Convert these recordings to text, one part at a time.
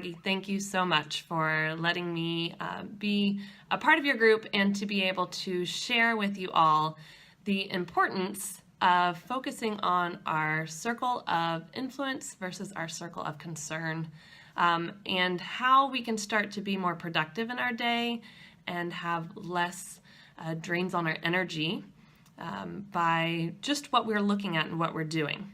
Thank you so much for letting me be a part of your group and to be able to share with you all the importance of focusing on our circle of influence versus our circle of concern, and how we can start to be more productive in our day and have less drains on our energy by just what we're looking at and what we're doing.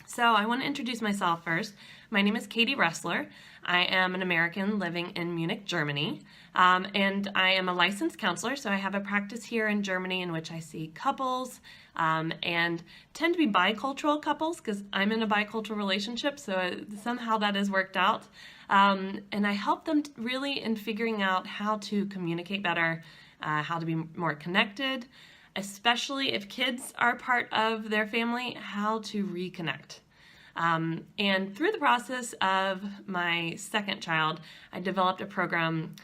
So I want to introduce myself first. My name is Katie Ressler. I am an American living in Munich, Germany, and I am a licensed counselor, so I have a practice here in Germany in which I see couples and tend to be bicultural couples because I'm in a bicultural relationship, so somehow that has worked out. And I help them really in figuring out how to communicate better, how to be more connected, especially if kids are part of their family, how to reconnect. And through the process of my second child, I developed a program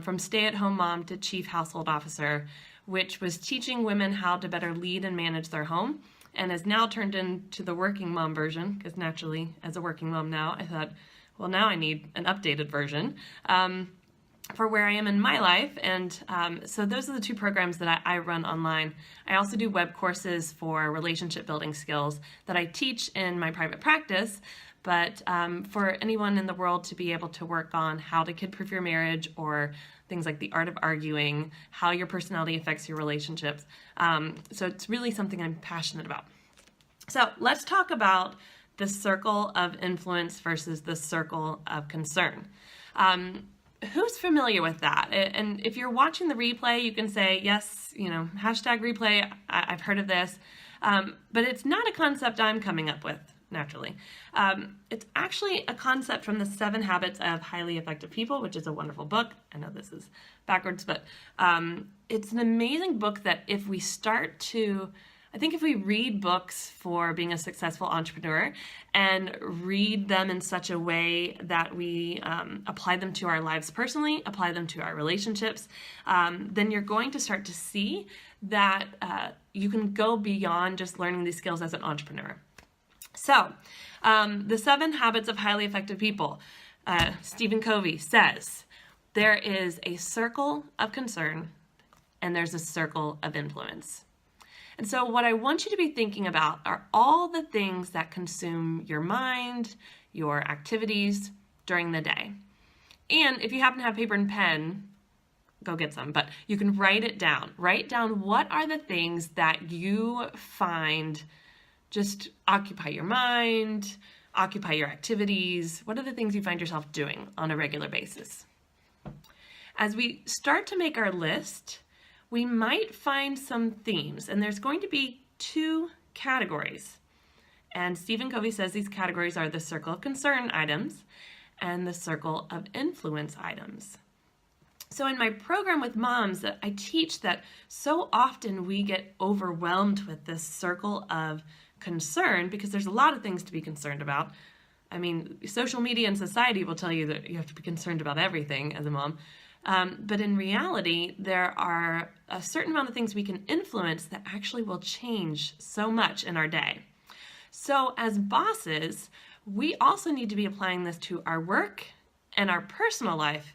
from stay-at-home mom to chief household officer, which was teaching women how to better lead and manage their home, and has now turned into the working mom version, because naturally, as a working mom now, I thought, well, now I need an updated version for where I am in my life. And so those are the two programs that I run online. I also do web courses for relationship building skills that I teach in my private practice, but for anyone in the world to be able to work on how to kid-proof your marriage, or things like the art of arguing, how your personality affects your relationships. So it's really something I'm passionate about. So let's talk about the circle of influence versus the circle of concern. Who's familiar with that? And if you're watching the replay, you can say, yes, hashtag replay, I've heard of this. But it's not a concept I'm coming up with, naturally. It's actually a concept from the 7 Habits of Highly Effective People, which is a wonderful book. I know this is backwards, but it's an amazing book that if we start to I think if we read books for being a successful entrepreneur and read them in such a way that we apply them to our lives personally, apply them to our relationships, then you're going to start to see that you can go beyond just learning these skills as an entrepreneur. So, the 7 Habits of Highly Effective People, Stephen Covey says, there is a circle of concern and there's a circle of influence. And so what I want you to be thinking about are all the things that consume your mind, your activities during the day. And if you happen to have paper and pen, go get some, but you can write it down. Write down what are the things that you find just occupy your mind, occupy your activities. What are the things you find yourself doing on a regular basis? As we start to make our list, we might find some themes, and there's going to be 2 categories. And Stephen Covey says these categories are the circle of concern items and the circle of influence items. So in my program with moms, I teach that so often we get overwhelmed with this circle of concern because there's a lot of things to be concerned about. I mean, social media and society will tell you that you have to be concerned about everything as a mom. But in reality, there are a certain amount of things we can influence that actually will change so much in our day. So as bosses, we also need to be applying this to our work and our personal life,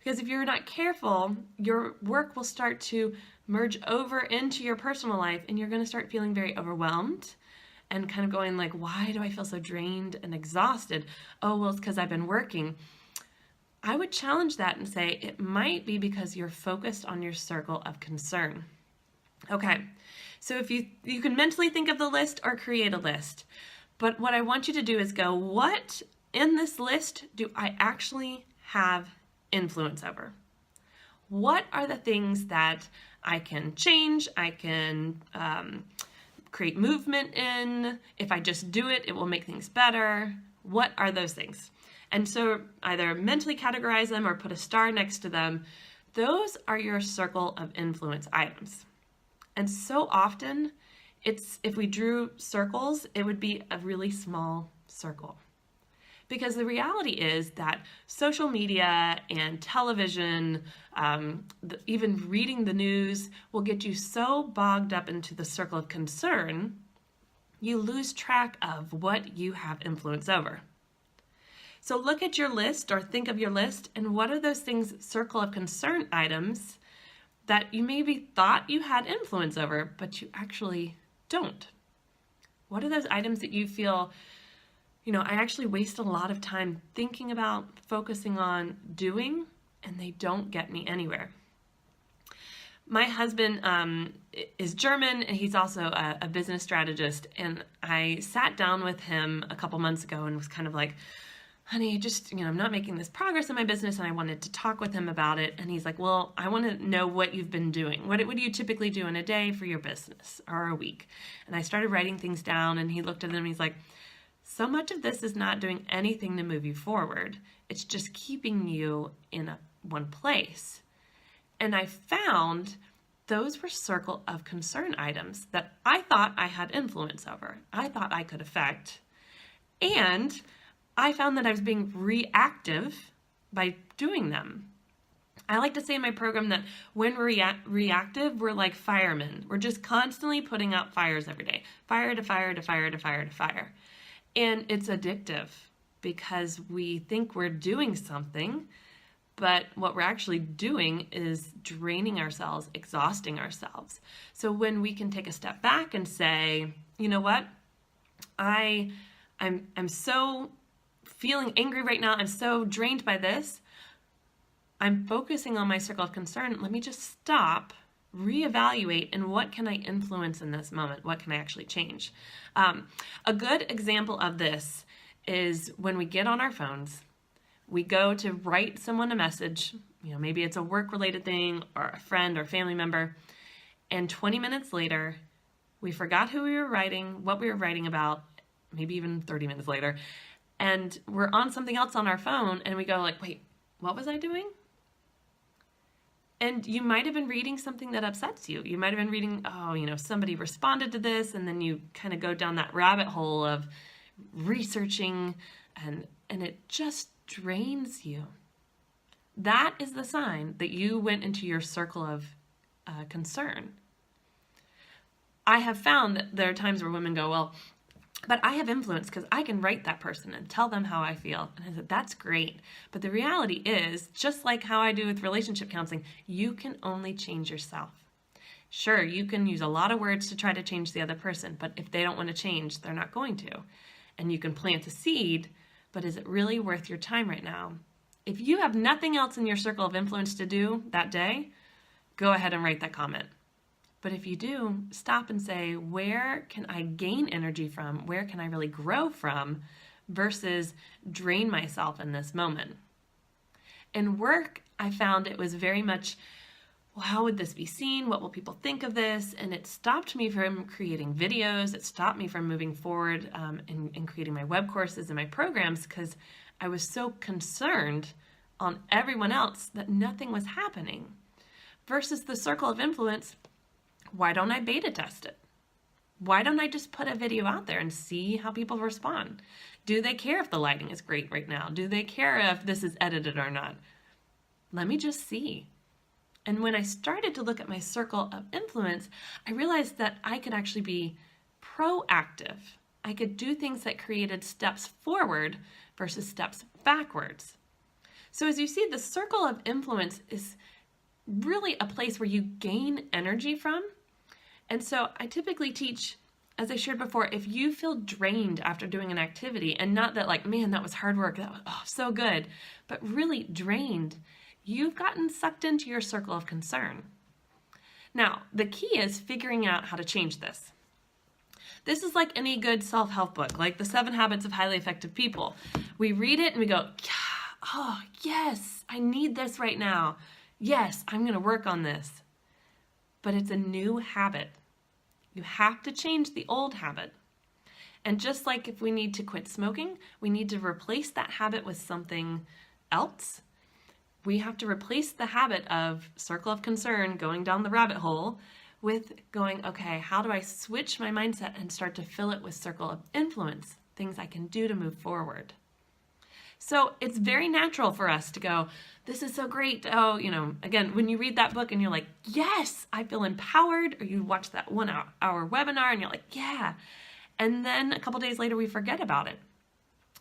because if you're not careful, your work will start to merge over into your personal life and you're going to start feeling very overwhelmed and kind of going like, why do I feel so drained and exhausted? Oh, well, it's because I've been working. I would challenge that and say it might be because you're focused on your circle of concern. Okay, so if you can mentally think of the list or create a list, but what I want you to do is go, what in this list do I actually have influence over? What are the things that I can change, I can create movement in? If I just do it, it will make things better. What are those things? And so either mentally categorize them or put a star next to them. Those are your circle of influence items. And so often, if we drew circles, it would be a really small circle. Because the reality is that social media and television, even reading the news, will get you so bogged up into the circle of concern, you lose track of what you have influence over. So look at your list or think of your list, and what are those things, circle of concern items, that you maybe thought you had influence over, but you actually don't? What are those items that you feel, I actually waste a lot of time thinking about, focusing on doing, and they don't get me anywhere? My husband is German, and he's also a business strategist, and I sat down with him a couple months ago and was kind of like, honey, I'm not making this progress in my business, and I wanted to talk with him about it. And he's like, well, I want to know what you've been doing. What do you typically do in a day for your business or a week? And I started writing things down, and he looked at them and he's like, so much of this is not doing anything to move you forward. It's just keeping you in one place. And I found those were circle of concern items that I thought I had influence over. I thought I could affect. And I found that I was being reactive by doing them. I like to say in my program that when we're reactive, we're like firemen. We're just constantly putting out fires every day. Fire to fire to fire to fire to fire. And it's addictive because we think we're doing something, but what we're actually doing is draining ourselves, exhausting ourselves. So when we can take a step back and say, you know what, I'm so feeling angry right now, I'm so drained by this, I'm focusing on my circle of concern, let me just stop, reevaluate, and what can I influence in this moment? What can I actually change? A good example of this is when we get on our phones, we go to write someone a message, maybe it's a work-related thing or a friend or family member, and 20 minutes later, we forgot who we were writing, what we were writing about, maybe even 30 minutes later, and we're on something else on our phone, and we go like, wait, what was I doing? And you might have been reading something that upsets you. You might have been reading, somebody responded to this, and then you kind of go down that rabbit hole of researching, and it just drains you. That is the sign that you went into your circle of concern. I have found that there are times where women go, well, but I have influence because I can write that person and tell them how I feel. And I said, that's great. But the reality is, just like how I do with relationship counseling, you can only change yourself. Sure, you can use a lot of words to try to change the other person, but if they don't want to change, they're not going to. And you can plant a seed, but is it really worth your time right now? If you have nothing else in your circle of influence to do that day, go ahead and write that comment. But if you do, stop and say, where can I gain energy from? Where can I really grow from versus drain myself in this moment? In work, I found it was very much, well, how would this be seen? What will people think of this? And it stopped me from creating videos. It stopped me from moving forward in creating my web courses and my programs because I was so concerned on everyone else that nothing was happening. Versus the circle of influence, why don't I beta test it? Why don't I just put a video out there and see how people respond? Do they care if the lighting is great right now? Do they care if this is edited or not? Let me just see. And when I started to look at my circle of influence, I realized that I could actually be proactive. I could do things that created steps forward versus steps backwards. So as you see, the circle of influence is really a place where you gain energy from. And so I typically teach, as I shared before, if you feel drained after doing an activity, and not that like, man, that was hard work, that was so good, but really drained, you've gotten sucked into your circle of concern. Now, the key is figuring out how to change this. This is like any good self-help book, like The 7 Habits of Highly Effective People. We read it and we go, oh, yes, I need this right now. Yes, I'm going to work on this. But it's a new habit. You have to change the old habit. And just like if we need to quit smoking, we need to replace that habit with something else. We have to replace the habit of circle of concern, going down the rabbit hole, with going, okay, how do I switch my mindset and start to fill it with circle of influence, things I can do to move forward. So it's very natural for us to go, this is so great. Oh, again, when you read that book and you're like, yes, I feel empowered, or you watch that 1 hour webinar and you're like, yeah. And then a couple days later, we forget about it.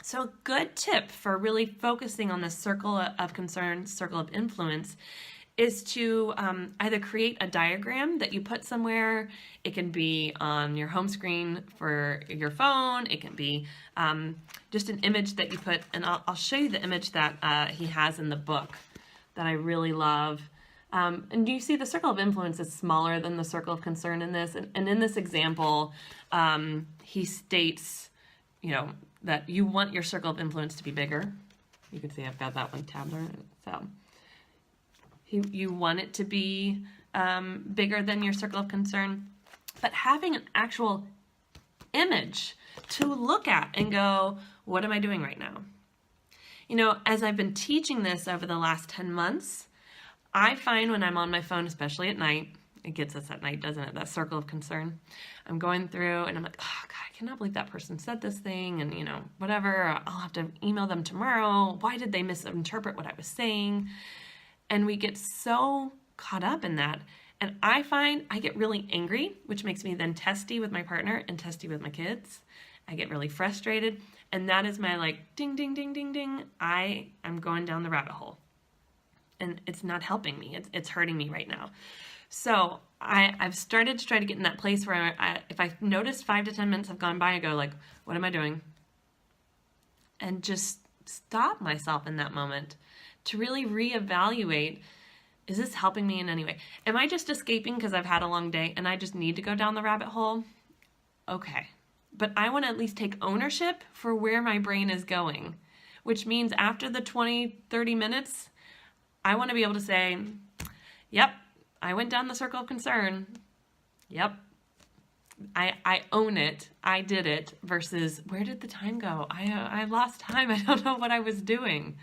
So a good tip for really focusing on the circle of concern, circle of influence, is to either create a diagram that you put somewhere. It can be on your home screen for your phone. It can be just an image that you put, and I'll show you the image that he has in the book that I really love. And you see the circle of influence is smaller than the circle of concern in this. And in this example, he states, that you want your circle of influence to be bigger. You can see I've got that one tabbed on it. So you want it to be bigger than your circle of concern, but having an actual image to look at and go, what am I doing right now? As I've been teaching this over the last 10 months, I find when I'm on my phone, especially at night, it gets us at night, doesn't it? That circle of concern. I'm going through and I'm like, oh God, I cannot believe that person said this thing, and whatever, I'll have to email them tomorrow. Why did they misinterpret what I was saying? And we get so caught up in that. And I find I get really angry, which makes me then testy with my partner and testy with my kids. I get really frustrated. And that is my ding, ding, ding, ding, ding. I'm going down the rabbit hole. And it's not helping me. It's hurting me right now. So I've started to try to get in that place where if I notice 5 to 10 minutes have gone by, I go what am I doing? And just stop myself in that moment to really reevaluate, is this helping me in any way? Am I just escaping because I've had a long day and I just need to go down the rabbit hole? Okay. But I want to at least take ownership for where my brain is going, which means after the 20, 30 minutes, I want to be able to say, yep, I went down the circle of concern. Yep. I own it. I did it, versus where did the time go? I lost time. I don't know what I was doing.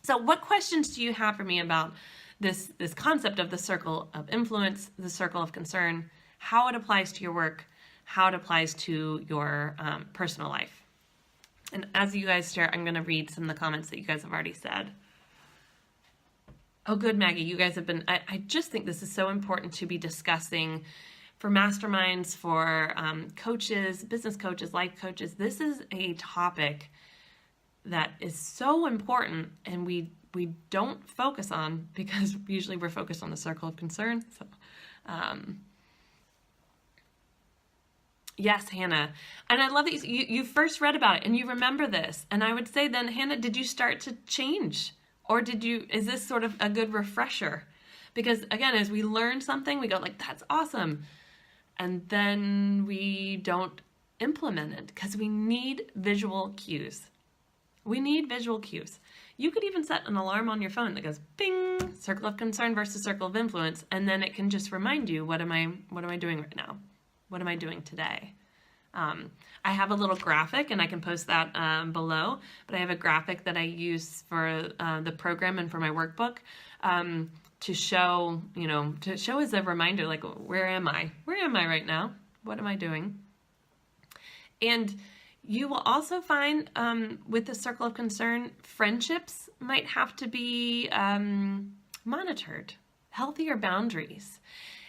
So what questions do you have for me about this concept of the circle of influence, the circle of concern, how it applies to your work, how it applies to your personal life? And as you guys share, I'm going to read some of the comments that you guys have already said. Oh, good, Maggie. You guys have been, I just think this is so important to be discussing for masterminds, for coaches, business coaches, life coaches. This is a topic that is so important, and we don't focus on, because usually we're focused on the circle of concern. So, yes, Hannah. And I love that you first read about it and you remember this. And I would say then, Hannah, did you start to change? Or is this sort of a good refresher? Because again, as we learn something, we go that's awesome. And then we don't implement it because we need visual cues. We need visual cues. You could even set an alarm on your phone that goes bing, circle of concern versus circle of influence. And then it can just remind you, what am I doing right now? What am I doing today? I have a little graphic, and I can post that below, but I have a graphic that I use for the program and for my workbook to show, as a reminder, where am I? Where am I right now? What am I doing? And you will also find with the circle of concern, friendships might have to be monitored, healthier boundaries.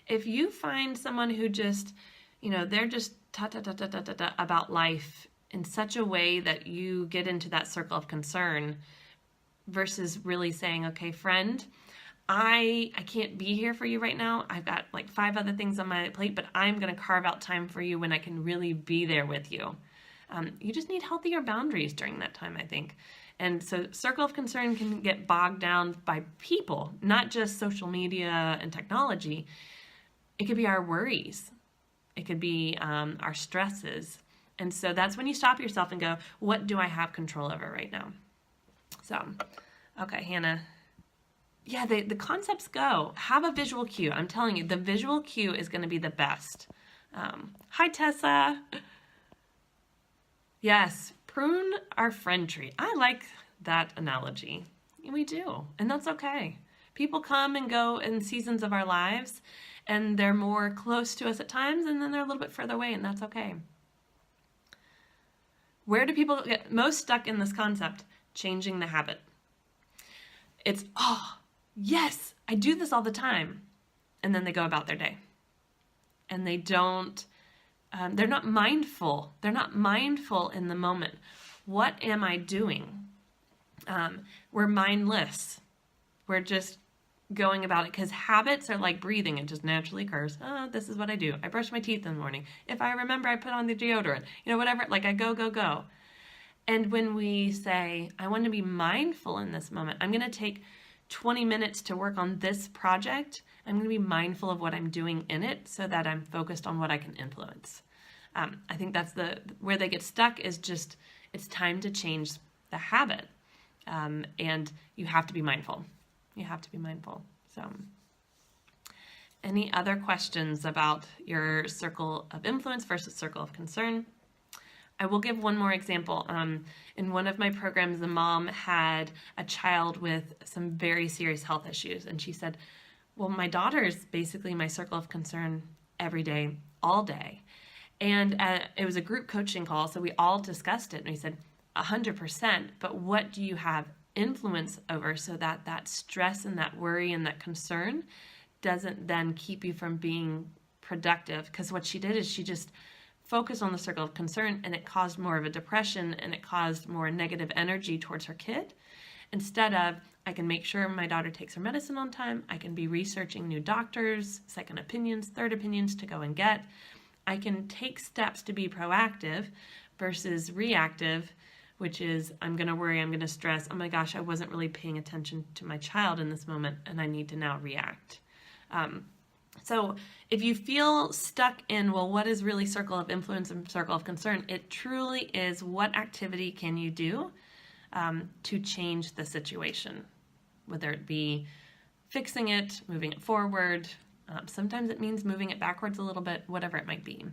If you find someone who just, they're just about life in such a way that you get into that circle of concern, versus really saying, okay, friend, I can't be here for you right now. I've got 5 other things on my plate, but I'm going to carve out time for you when I can really be there with you. You just need healthier boundaries during that time, I think. And so circle of concern can get bogged down by people, not just social media and technology. It could be our worries. It could be our stresses. And so that's when you stop yourself and go, what do I have control over right now? So, okay, Hannah. Yeah, the concepts go. Have a visual cue. I'm telling you, the visual cue is going to be the best. Hi, Tessa. Yes, prune our friend tree. I like that analogy. We do, and that's okay. People come and go in seasons of our lives, and they're more close to us at times, and then they're a little bit further away, and that's okay. Where do people get most stuck in this concept? Changing the habit. It's, oh, yes, I do this all the time. And then they go about their day. And they don't, they're not mindful. They're not mindful in the moment. What am I doing? We're mindless. We're just going about it because habits are like breathing. It just naturally occurs. Oh, this is what I do. I brush my teeth in the morning. If I remember, I put on the deodorant. Whatever. Like I go. And when we say, I want to be mindful in this moment, I'm going to take 20 minutes to work on this project. I'm going to be mindful of what I'm doing in it so that I'm focused on what I can influence. I think that's where they get stuck is just, it's time to change the habit. And you have to be mindful. You have to be mindful. So, any other questions about your circle of influence versus circle of concern? I will give one more example. In one of my programs, the mom had a child with some very serious health issues. And she said, well, my daughter's basically my circle of concern every day, all day. And it was a group coaching call, so we all discussed it. And we said, 100%, but what do you have influence over so that that stress and that worry and that concern doesn't then keep you from being productive? Because what she did is she just focused on the circle of concern, and it caused more of a depression, and it caused more negative energy towards her kid. Instead of, I can make sure my daughter takes her medicine on time, I can be researching new doctors, second opinions, third opinions to go and get. I can take steps to be proactive versus reactive, which is I'm going to worry, I'm going to stress, oh my gosh, I wasn't really paying attention to my child in this moment, and I need to now react. So if you feel stuck in, well, what is really circle of influence and circle of concern? It truly is, what activity can you do to change the situation? Whether it be fixing it, moving it forward, sometimes it means moving it backwards a little bit, whatever it might be.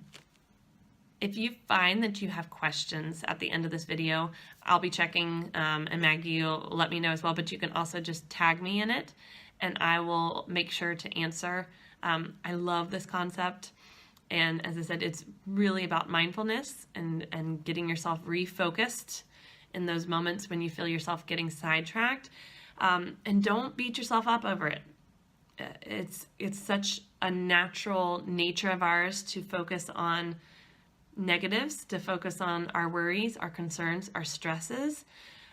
If you find that you have questions at the end of this video, I'll be checking, and Maggie will let me know as well, but you can also just tag me in it, and I will make sure to answer. I love this concept, and as I said, it's really about mindfulness and getting yourself refocused in those moments when you feel yourself getting sidetracked, and don't beat yourself up over it. It's such a natural nature of ours to focus on negatives, to focus on our worries, our concerns, our stresses,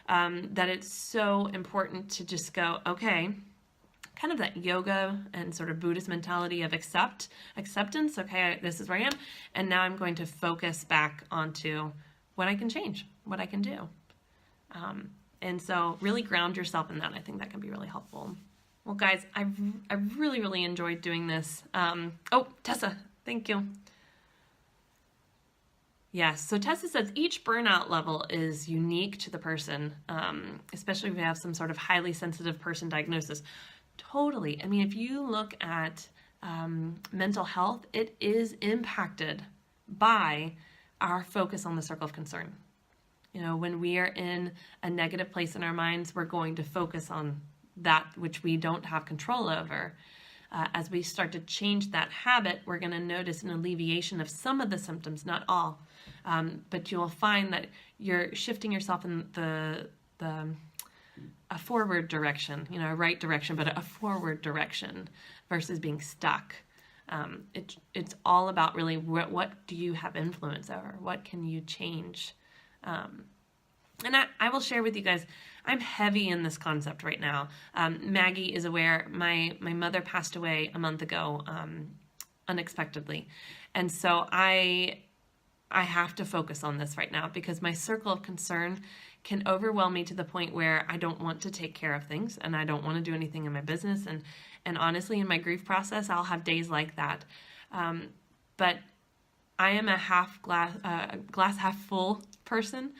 that it's so important to just go, okay, kind of that yoga and sort of Buddhist mentality of acceptance. Okay, this is where I am, and now I'm going to focus back onto what I can change, what I can do. And so really ground yourself in that. I think that can be really helpful. Well, guys, I've really, really enjoyed doing this. Oh, Tessa, thank you. Yes, so Tessa says each burnout level is unique to the person, especially if you have some sort of highly sensitive person diagnosis. Totally. I mean, if you look at mental health, it is impacted by our focus on the circle of concern. When we are in a negative place in our minds, we're going to focus on that which we don't have control over. As we start to change that habit, we're going to notice an alleviation of some of the symptoms, not all. But you'll find that you're shifting yourself in a forward direction, a right direction, but a forward direction versus being stuck. It's all about really what do you have influence over? What can you change? And I will share with you guys, I'm heavy in this concept right now. Maggie is aware, my mother passed away a month ago, unexpectedly. And so I have to focus on this right now because my circle of concern can overwhelm me to the point where I don't want to take care of things and I don't want to do anything in my business. And honestly, in my grief process, I'll have days like that. But I am a glass half full person.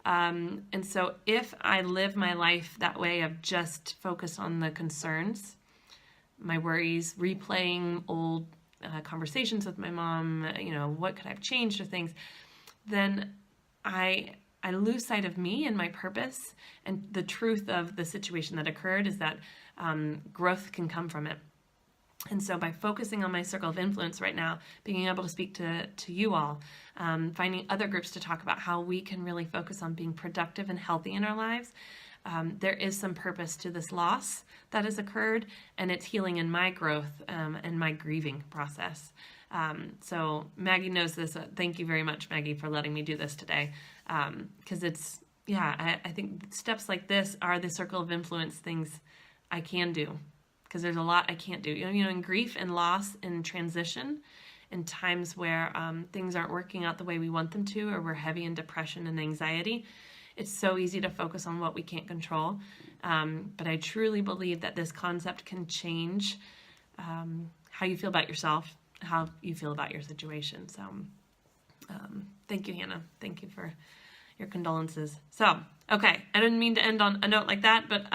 And so if I live my life that way of just focus on the concerns, my worries, replaying old conversations with my mom, what could I have changed or things, then I lose sight of me and my purpose, and the truth of the situation that occurred is that growth can come from it. And so by focusing on my circle of influence right now, being able to speak to you all, finding other groups to talk about how we can really focus on being productive and healthy in our lives, there is some purpose to this loss that has occurred, and it's healing in my growth and my grieving process. So Maggie knows this. Thank you very much, Maggie, for letting me do this today, because it's yeah, I think steps like this are the circle of influence things I can do, because there's a lot I can't do. In grief and loss and transition, in times where things aren't working out the way we want them to, or we're heavy in depression and anxiety, it's so easy to focus on what we can't control. But I truly believe that this concept can change how you feel about yourself, how you feel about your situation. So thank you, Hannah. Thank you for your condolences. So, okay, I didn't mean to end on a note like that, but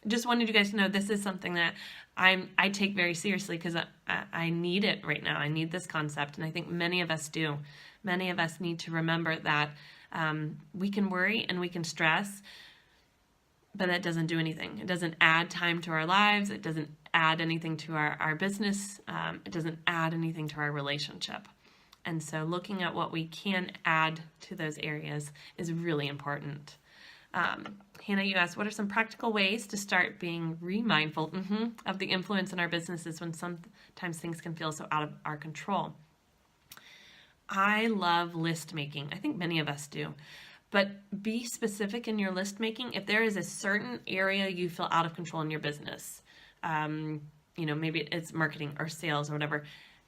just wanted you guys to know this is something that I take very seriously, because I need it right now. I need this concept, and I think many of us do. Many of us need to remember that we can worry and we can stress, but that doesn't do anything. It doesn't add time to our lives. It doesn't add anything to our business. It doesn't add anything to our relationship. And so looking at what we can add to those areas is really important. Hannah, you asked, what are some practical ways to start being mindful of the influence in our businesses when sometimes things can feel so out of our control? I love list making. I think many of us do. But be specific in your list making. If there is a certain area you feel out of control in your business, maybe it's marketing or sales or whatever,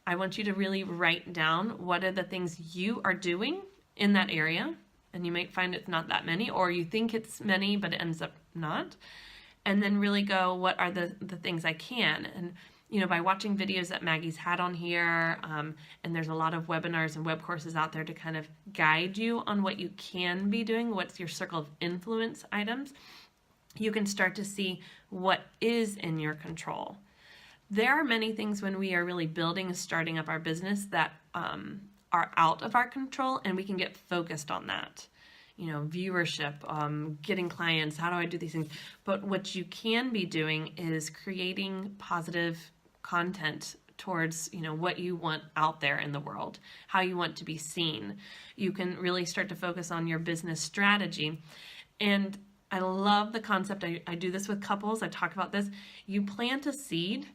I want you to really write down what are the things you are doing in that area. And you might find it's not that many, or you think it's many, but it ends up not. And then really go, what are the things I can? And, by watching videos that Maggie's had on here, and there's a lot of webinars and web courses out there to kind of guide you on what you can be doing, what's your circle of influence items, you can start to see what is in your control. There are many things when we are really building and starting up our business that are out of our control, and we can get focused on that. Viewership, getting clients, how do I do these things? But what you can be doing is creating positive content towards, what you want out there in the world, how you want to be seen. You can really start to focus on your business strategy. And I love the concept. I do this with couples. I talk about this. You plant a seed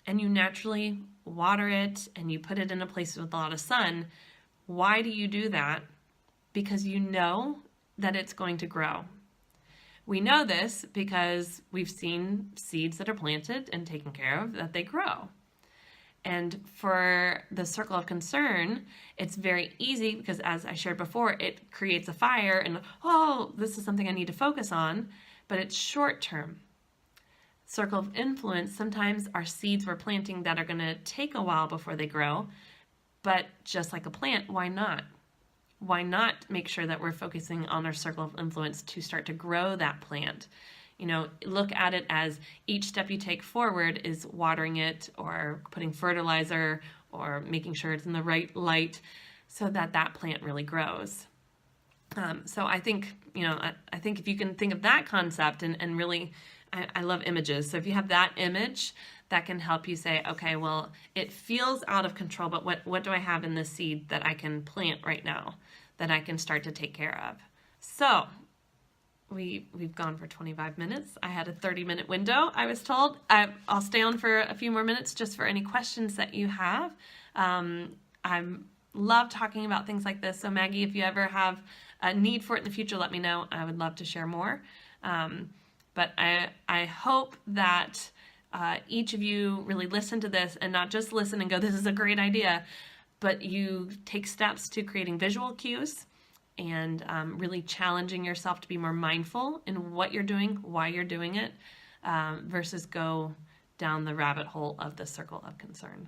and you naturally water it and you put it in a place with a lot of sun. Why do you do that? Because you know that it's going to grow. We know this because we've seen seeds that are planted and taken care of, that they grow. And for the circle of concern, it's very easy because, as I shared before, it creates a fire and, this is something I need to focus on, but it's short term. Circle of influence, sometimes our seeds we're planting that are going to take a while before they grow, but just like a plant, why not? Why not make sure that we're focusing on our circle of influence to start to grow that plant? Look at it as each step you take forward is watering it or putting fertilizer or making sure it's in the right light so that that plant really grows. So I think, I think if you can think of that concept and really, I love images. So if you have that image, that can help you say, okay, well, it feels out of control, but what do I have in this seed that I can plant right now, that I can start to take care of? So we've gone for 25 minutes. I had a 30-minute window, I was told. I'll stay on for a few more minutes just for any questions that you have. I love talking about things like this. So Maggie, if you ever have a need for it in the future, let me know. I would love to share more. But I hope that each of you really listen to this and not just listen and go, this is a great idea, but you take steps to creating visual cues and really challenging yourself to be more mindful in what you're doing, why you're doing it, versus go down the rabbit hole of the circle of concern.